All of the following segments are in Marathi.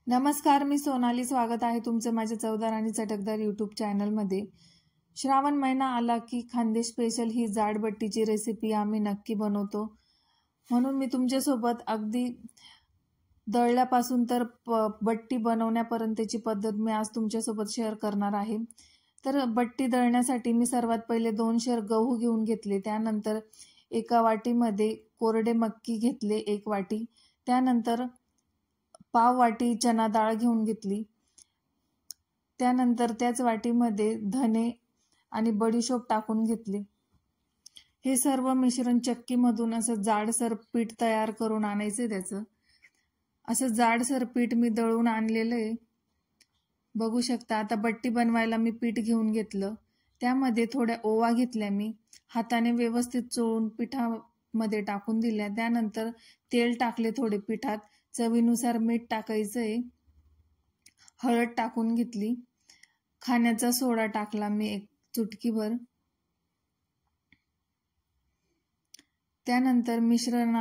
नमस्कार, मी सोनाली. स्वागत आहे तुमचं माझ्या चवदार आणि चटकदार यूट्यूब चॅनलमध्ये. श्रावण महिना आला की खानदेश स्पेशल ही जाड बट्टीची रेसिपी आम्ही नक्की बनवतो. म्हणून मी तुमच्यासोबत अगदी दळल्यापासून तर बट्टी बनवण्यापर्यंतची पद्धत मी आज तुमच्यासोबत शेअर करणार आहे. तर बट्टी दळण्यासाठी मी सर्वात पहिले 2 शेर गहू घेऊन घेतले. त्यानंतर एका वाटीमध्ये कोरडे मक्की घेतले 1 वाटी. त्यानंतर पाव वाटी चना डाळ घेऊन घेतली. त्यानंतर त्याच वाटीमध्ये धने आणि बडीशोप टाकून घेतली. हे सर्व मिश्रण चक्कीमधून असं जाडसर पीठ तयार करून आणायचे. त्याचं असं जाडसर पीठ मी दळून आणलेलं आहे. बघू शकता. आता बट्टी बनवायला मी पीठ घेऊन घेतलं. त्यामध्ये थोड्या ओवा घेतल्या. मी हाताने व्यवस्थित चोळून पिठामध्ये टाकून दिल्या. त्यानंतर तेल टाकले थोडे पिठात. चवीनुसार मीठ टाकायचंय. हळद टाकून घेतली. खाण्याचा सोडा टाकला मी 1 चुटकीभर. त्यानंतर मिश्रण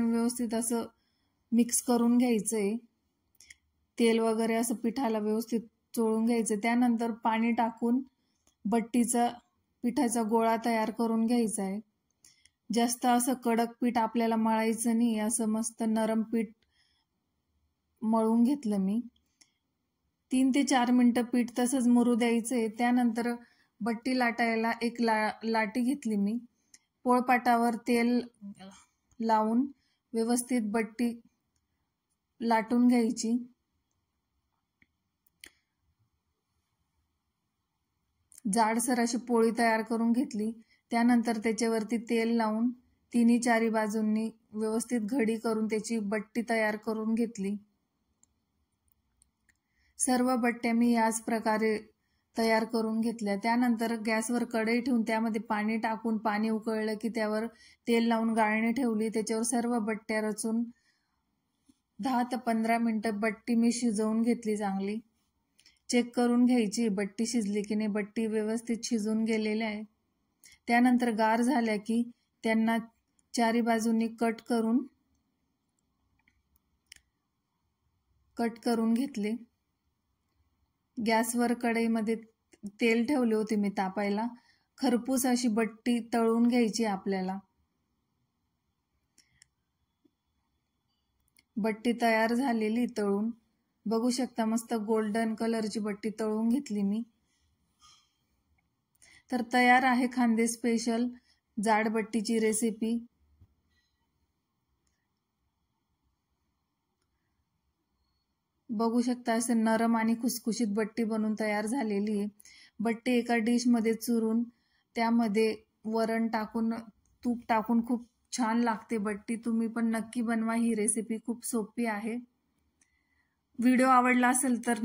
व्यवस्थित असं मिक्स करून घ्यायचंय. तेल वगैरे असं पिठाला व्यवस्थित चोळून घ्यायचं. त्यानंतर पाणी टाकून पिठाचा गोळा तयार करून घ्यायचा आहे. जास्त असं कडक पीठ आपल्याला मळायचं नाही. असं मस्त नरम पीठ मळून घेतलं मी. 3 ते 4 मिनिटं पीठ तसंच मुरू द्यायचंय. त्यानंतर बट्टी लाटायला एक लाटी घेतली मी. पोळपाटावर तेल लावून व्यवस्थित बट्टी लाटून घ्यायची. जाडसर अशी पोळी तयार करून घेतली. त्यानंतर त्याच्यावरती तेल लावून 3-4 बाजूंनी व्यवस्थित घडी करून त्याची बट्टी तयार करून घेतली. सर्व बट्ट्या मी याच प्रकारे तयार करून घेतल्या. त्यानंतर गॅसवर कढई ठेवून त्यामध्ये पाणी टाकून पाणी उकळलं की त्यावर तेल लावून गाळणी ठेवली. त्याच्यावर सर्व बट्ट्या रचून 10 ते 15 मिनिटं बट्टी मी शिजवून घेतली चांगली. चेक करून घ्यायची बट्टी शिजली की नाही. बट्टी व्यवस्थित शिजून गेलेल्या आहे. त्यानंतर गार झाल्या की त्यांना 4 बाजूंनी कट करून घेतले. गॅसवर कढईमध्ये तेल ठेवले होते मी तापायला. खरपूस अशी बट्टी तळून घ्यायची आपल्याला. बट्टी तयार झालेली तळून. बघू शकता मस्त गोल्डन कलरची बट्टी तळून घेतली मी. तर तयार आहे खानदेश स्पेशल जाड बट्टीची रेसिपी. बघू शकता असं नरम आणि खुसखुशीत बट्टी बनून तयार झालेली आहे. बट्टी एका डिशमध्ये चुरून त्यामध्ये वरण टाकून तूप टाकून खूप छान लागते बट्टी. तुम्ही पण नक्की बनवा. ही रेसिपी खूप सोपी आहे. व्हिडिओ आवडला असेल तर